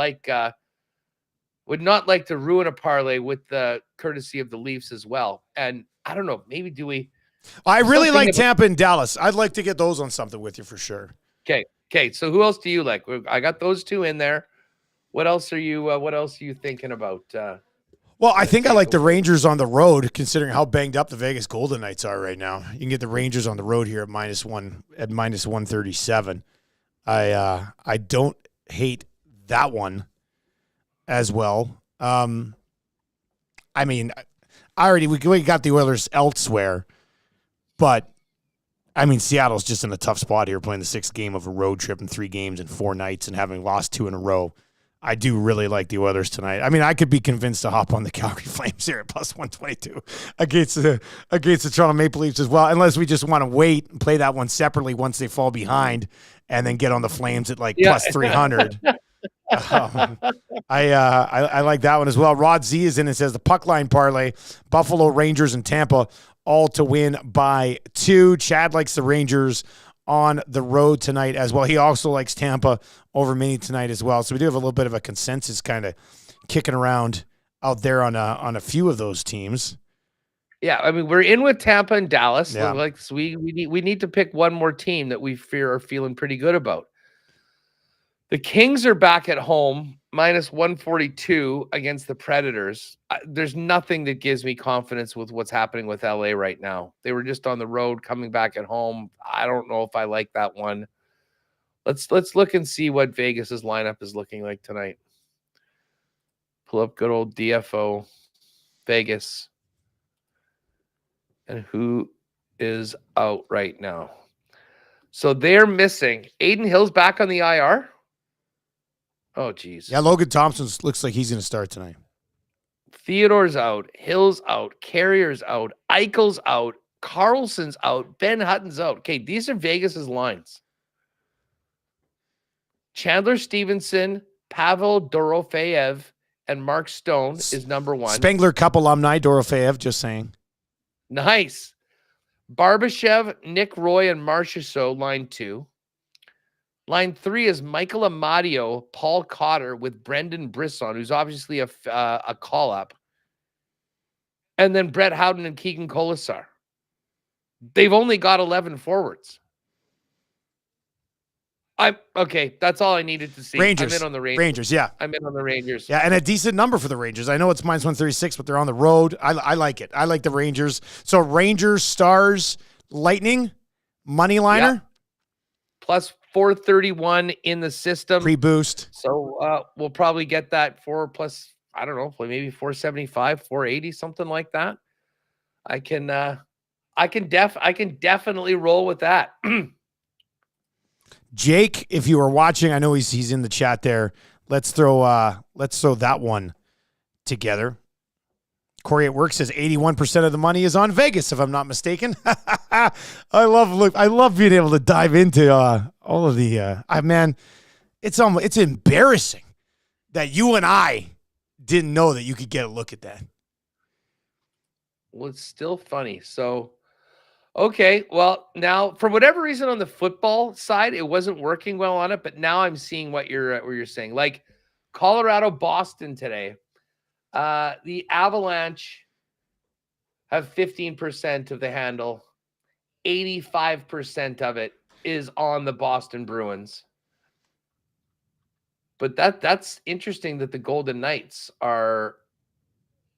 like to ruin a parlay with the courtesy of the Leafs as well. And I don't know, maybe do we? I really like Tampa and Dallas. I'd like to get those on something with you for sure. Okay. So who else do you like? I got those two in there. What else are you thinking about? Well, I think I like the Rangers on the road, considering how banged up the Vegas Golden Knights are right now. You can get the Rangers on the road here at minus 137. I don't hate that one as well. I mean, we got the Oilers elsewhere, but I mean, Seattle's just in a tough spot here, playing the 6th game of a road trip in 3 games in 4 nights and having lost 2 in a row. I do really like the Oilers tonight. I mean, I could be convinced to hop on the Calgary Flames here at plus 122 against the Toronto Maple Leafs as well, unless we just want to wait and play that one separately once they fall behind and then get on the Flames at plus 300. I like that one as well. Rod Z is in and says the puck line parlay, Buffalo, Rangers, and Tampa all to win by 2. Chad likes the Rangers on the road tonight as well. He also likes Tampa over Mini tonight as well. So we do have a little bit of a consensus kind of kicking around out there on a few of those teams. Yeah, I mean, we're in with Tampa and Dallas. Yeah. So we need to pick one more team that we are feeling pretty good about. The Kings are back at home, minus 142 against the Predators. There's nothing that gives me confidence with what's happening with LA right now. They were just on the road, coming back at home. I don't know if I like that one. Let's look and see what Vegas's lineup is looking like tonight. Pull up good old DFO Vegas. And who is out right now? So they're missing. Aiden Hill's back on the IR. Oh, geez. Yeah, Logan Thompson looks like he's going to start tonight. Theodore's out. Hill's out. Carrier's out. Eichel's out. Carlson's out. Ben Hutton's out. Okay, these are Vegas's lines. Chandler Stevenson, Pavel Dorofeyev, and Mark Stone is number 1. Spengler Cup alumni, Dorofeyev, just saying. Nice. Barbashev, Nick Roy, and Marchessault, line 2. Line 3 is Michael Amadio, Paul Cotter with Brendan Brisson, who's obviously a call-up. And then Brett Howden and Keegan Colasar. They've only got 11 forwards. Okay, that's all I needed to see. Rangers. I'm in on the Rangers. Rangers, yeah. I'm in on the Rangers. Yeah, and a decent number for the Rangers. I know it's minus 136, but they're on the road. I like it. I like the Rangers. So Rangers, Stars, Lightning, money liner. Yeah. Plus 431 in the system. Pre-boost. So we'll probably get that for plus, I don't know, maybe 475, 480, something like that. I can definitely roll with that. Jake, if you are watching, I know he's in the chat there. Let's throw that one together. Corey at work says 81% of the money is on Vegas, if I'm not mistaken. I love being able to dive into all of the man. It's embarrassing that you and I didn't know that you could get a look at that. Well, it's still funny. So okay, well, now for whatever reason on the football side, it wasn't working well on it, but now I'm seeing what you're saying. Like Colorado, Boston today. The Avalanche have 15% of the handle. 85% of it is on the Boston Bruins. But that's interesting that the Golden Knights are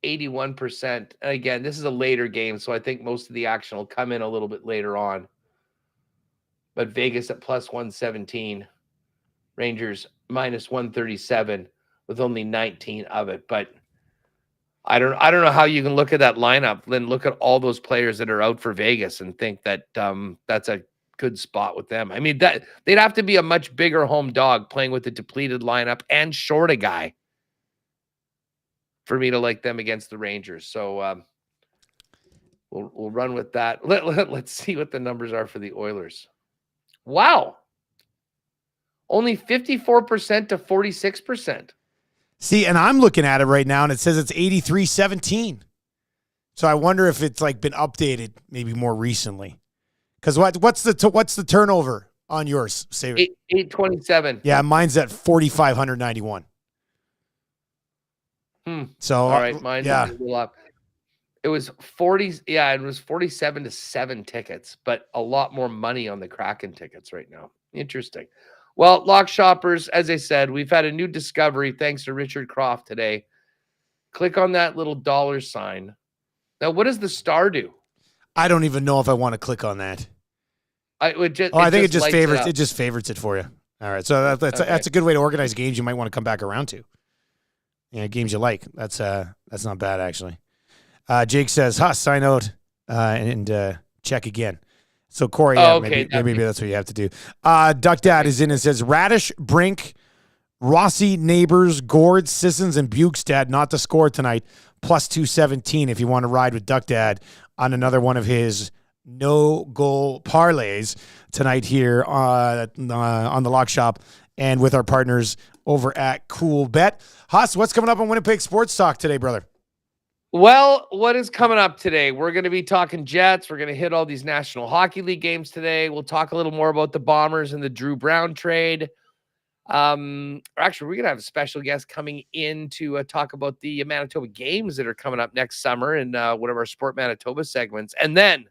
81%. And again, this is a later game, so I think most of the action will come in a little bit later on. But Vegas at plus 117, Rangers minus 137 with only 19 of it. But I don't know how you can look at that lineup, then look at all those players that are out for Vegas and think that that's a good spot with them. I mean, that they'd have to be a much bigger home dog playing with a depleted lineup and short a guy for me to like them against the Rangers. So we'll run with that. Let's see what the numbers are for the Oilers. Wow. Only 54% to 46%. See, and I'm looking at it right now, and it says it's 83-17. So I wonder if it's like been updated maybe more recently. Because what's the turnover on yours? Say 827. Yeah, mine's at 4,591. So all right, mine is a little up. It was 40. Yeah, it was 47-7 tickets, but a lot more money on the Kraken tickets right now. Interesting. Well, Lock Shoppers, as I said, we've had a new discovery thanks to Richard Croft today. Click on that little dollar sign. Now, what does the star do? I don't even know if I want to click on that. I think it just favorites. It just favorites it for you. All right, so that's a good way to organize games you might want to come back around to. Yeah, games you like. That's not bad actually. Jake says, "Huh, sign out and check again." So Corey, maybe that's what you have to do. Duck Dad is in and says, "Radish, Brink, Rossi, Neighbors, Gord, Sissons, and Bukestad not to score tonight. Plus 217 if you want to ride with Duck Dad on another one of his no-goal parlays tonight here on the Lock Shop and with our partners over at Cool Bet." Huss, what's coming up on Winnipeg Sports Talk today, brother? Well, what is coming up today? We're going to be talking Jets. We're going to hit all these National Hockey League games today. We'll talk a little more about the Bombers and the Drew Brown trade. Actually, we're going to have a special guest coming in to talk about the Manitoba games that are coming up next summer in one of our Sport Manitoba segments. And then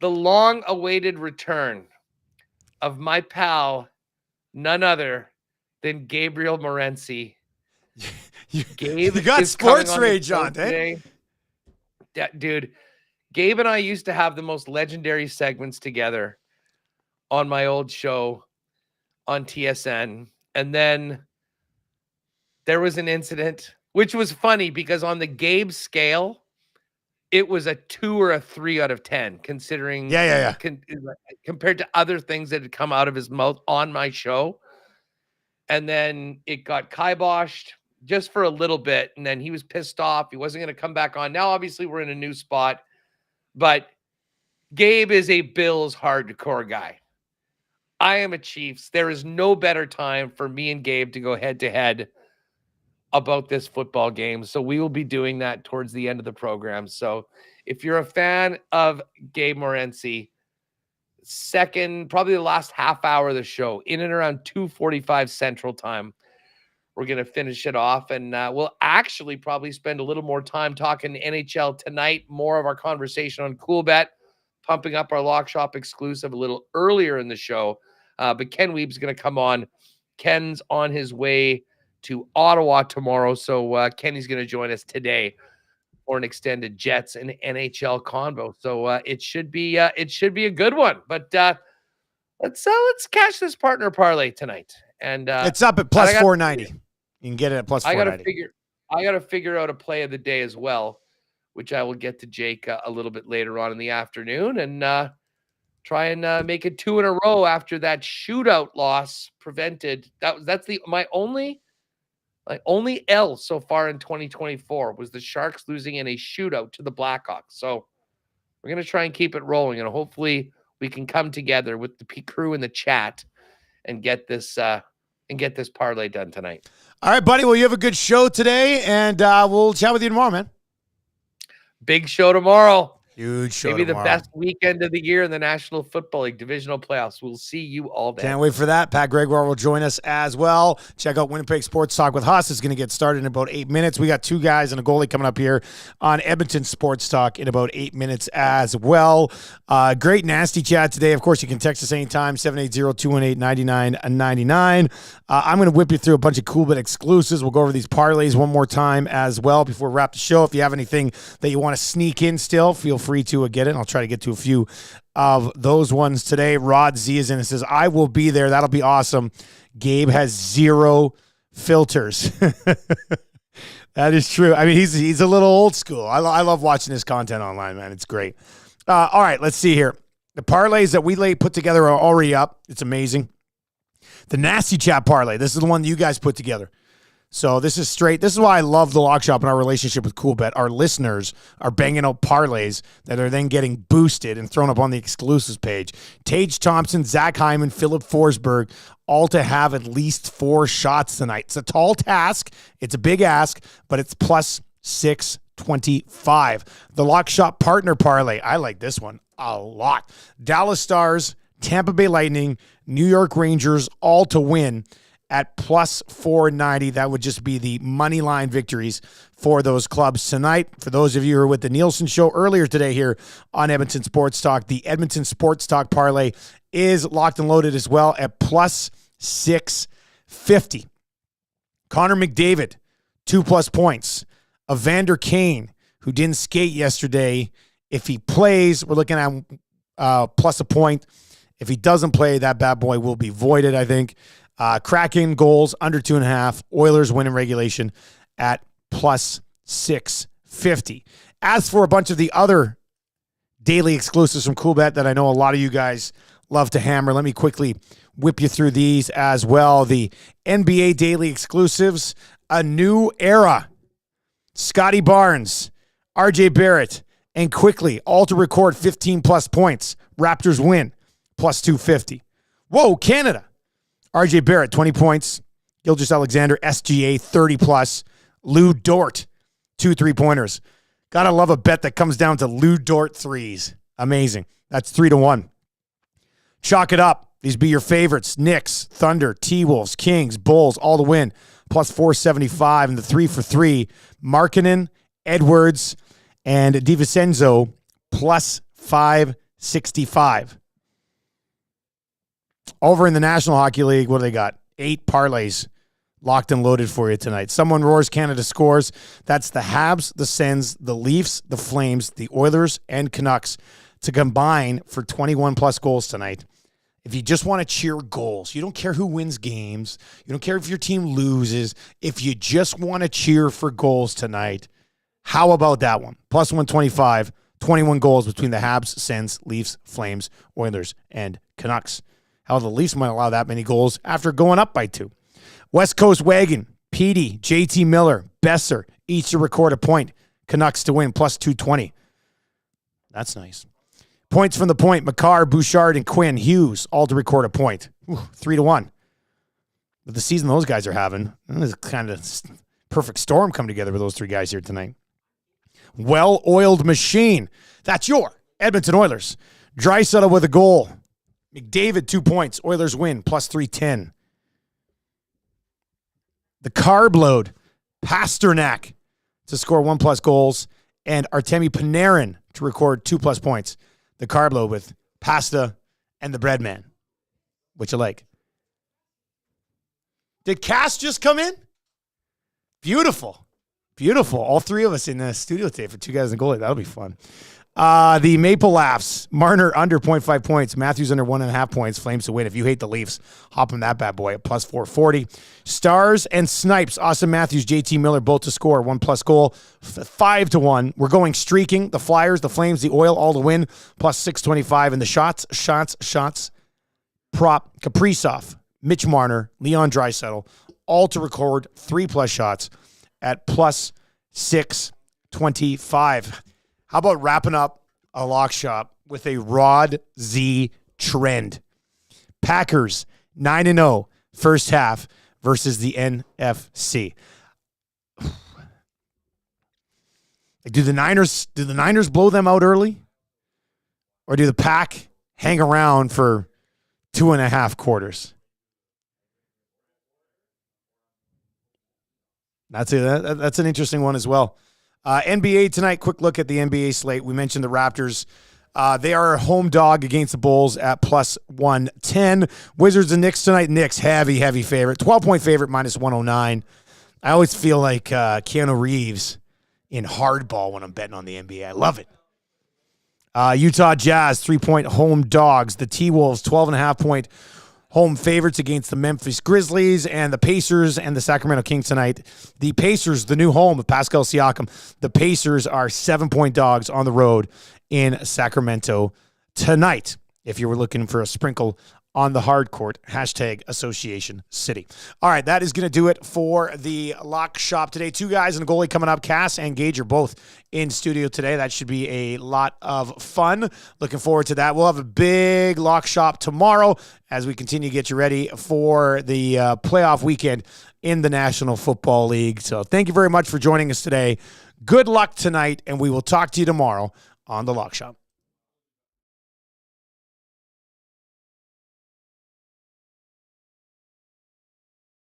the long-awaited return of my pal, none other than Gabriel Morency. You got sports rage on, eh? Yeah, dude, Gabe and I used to have the most legendary segments together on my old show on TSN. And then there was an incident, which was funny because on the Gabe scale, it was a 2 or a 3 out of 10, considering compared to other things that had come out of his mouth on my show. And then it got kiboshed just for a little bit, and then he was pissed off. He wasn't going to come back on. Now, obviously, we're in a new spot, but Gabe is a Bills hardcore guy. I am a Chiefs. There is no better time for me and Gabe to go head-to-head about this football game, so we will be doing that towards the end of the program. So if you're a fan of Gabe Morency, probably the last half hour of the show, in and around 2:45 Central Time, we're going to finish it off, and we'll actually probably spend a little more time talking NHL tonight, more of our conversation on Cool Bet, pumping up our Lock Shop exclusive a little earlier in the show. But Ken Weeb's going to come on. Ken's on his way to Ottawa tomorrow, so Kenny's going to join us today for an extended Jets and NHL convo. So it should be a good one. But let's cash this partner parlay tonight. And it's up at plus 490. You can get it at plus 490. I got to figure out a play of the day as well, which I will get to Jake a little bit later on in the afternoon, and try and make it 2 in a row after that shootout loss prevented. That's my only L so far in 2024 was the Sharks losing in a shootout to the Blackhawks. So we're going to try and keep it rolling, and hopefully we can come together with the crew in the chat and get this parlay done tonight. All right, buddy. Well, you have a good show today, and we'll chat with you tomorrow, man. Big show tomorrow. Huge show Maybe tomorrow. the best weekend of the year in the National Football League divisional playoffs. We'll see you all day. Can't wait for that. Pat Gregoire will join us as well. Check out Winnipeg Sports Talk with Huss. It's going to get started in about 8 minutes. We got 2 guys and a goalie coming up here on Edmonton Sports Talk in about 8 minutes as well. Great nasty chat today. Of course, you can text us anytime, 780-218-9999. I'm going to whip you through a bunch of cool bit exclusives. We'll go over these parlays one more time as well before we wrap the show. If you have anything that you want to sneak in still, feel free to get it. I'll try to get to a few of those ones today. Rod Z is in and says, I will be there. That'll be awesome. Gabe has 0 filters. That is true. I mean, he's a little old school. I love watching his content online, man. It's great. All right, let's see here. The parlays that we put together are already up. It's amazing. The Nasty Chat parlay. This is the one that you guys put together. So this is straight. This is why I love the Lock Shop and our relationship with CoolBet. Our listeners are banging out parlays that are then getting boosted and thrown up on the exclusives page. Tage Thompson, Zach Hyman, Philip Forsberg, all to have at least 4 shots tonight. It's a tall task. It's a big ask, but it's plus 625. The Lock Shop partner parlay. I like this one a lot. Dallas Stars, Tampa Bay Lightning, New York Rangers, all to win at plus 490. That would just be the money line victories for those clubs tonight. For those of you who are with the Nielsen Show earlier today here on Edmonton Sports Talk, the Edmonton Sports Talk parlay is locked and loaded as well at plus 650. Connor McDavid, 2+ points. Evander Kane, who didn't skate yesterday, if he plays, we're looking at plus a point. If he doesn't play, that bad boy will be voided, I think. Kraken goals under 2.5. Oilers win in regulation at plus 650. As for a bunch of the other daily exclusives from CoolBet that I know a lot of you guys love to hammer, let me quickly whip you through these as well. The NBA daily exclusives, a new era. Scotty Barnes, RJ Barrett, and quickly all to record 15+ points. Raptors win plus 250. Whoa, Canada. RJ Barrett, 20 points. Gilgeous Alexander, SGA, 30+. Lou Dort, 2 3-pointers. Gotta love a bet that comes down to Lou Dort threes. Amazing. That's 3-1. Chalk it up. These be your favorites. Knicks, Thunder, T-Wolves, Kings, Bulls, all to win. Plus 475. And the 3 for 3. Markkanen, Edwards, and DiVincenzo, plus 565. Over in the National Hockey League, what do they got? 8 parlays locked and loaded for you tonight. Someone roars, Canada scores. That's the Habs, the Sens, the Leafs, the Flames, the Oilers, and Canucks to combine for 21+ goals tonight. If you just want to cheer goals, you don't care who wins games, you don't care if your team loses, if you just want to cheer for goals tonight, how about that one? Plus 125, 21 goals between the Habs, Sens, Leafs, Flames, Oilers, and Canucks. How the Leafs might allow that many goals after going up by 2. West Coast Wagon, Petey, JT Miller, Besser, each to record a point. Canucks to win, plus 220. That's nice. Points from the point, McCarr, Bouchard, and Quinn, Hughes, all to record a point. 3-1. But the season those guys are having, this is kind of perfect storm come together with those 3 guys here tonight. Well-oiled machine. That's your Edmonton Oilers. Draisaitl with a goal. McDavid, 2 points. Oilers win, plus 310. The carb load. Pasternak to score 1+ goals. And Artemi Panarin to record 2+ points. The carb load with Pasta and the bread man. Which you like. Did Cass just come in? Beautiful. Beautiful. All 3 of us in the studio today for 2 guys in goalie. That'll be fun. The Maple Laughs. Marner under 0.5 points. Matthews under 1.5 points. Flames to win. If you hate the Leafs, hop on that bad boy at plus 440. Stars and Snipes. Austin Matthews, JT Miller, both to score 1+ goal. 5-1. We're going streaking. The Flyers, the Flames, the Oil, all to win. Plus 625. And the shots. Prop. Kaprizov, Mitch Marner, Leon Draisaitl, all to record 3+ shots at plus 625. How about wrapping up a lock shop with a Rod Z trend? Packers 9-0 first half versus the NFC. Do the Niners blow them out early? Or do the Pack hang around for 2.5 quarters? That's an interesting one as well. NBA tonight, quick look at the NBA slate. We mentioned the Raptors. They are a home dog against the Bulls at plus 110. Wizards and Knicks tonight. Knicks, heavy favorite. 12-point favorite, minus 109. I always feel like Keanu Reeves in hardball when I'm betting on the NBA. I love it. Utah Jazz, 3-point home dogs. The T-Wolves, 12.5-point home favorites against the Memphis Grizzlies, and the Pacers and the Sacramento Kings tonight. The Pacers, the new home of Pascal Siakam. The Pacers are 7-point dogs on the road in Sacramento tonight. If you were looking for a sprinkle on the hard court, hashtag Association City. All right, that is going to do it for the Lock Shop today. 2 guys and a goalie coming up. Cass and Gage are both in studio today. That should be a lot of fun. Looking forward to that. We'll have a big Lock Shop tomorrow as we continue to get you ready for the playoff weekend in the National Football League. So thank you very much for joining us today. Good luck tonight, and we will talk to you tomorrow on the Lock Shop.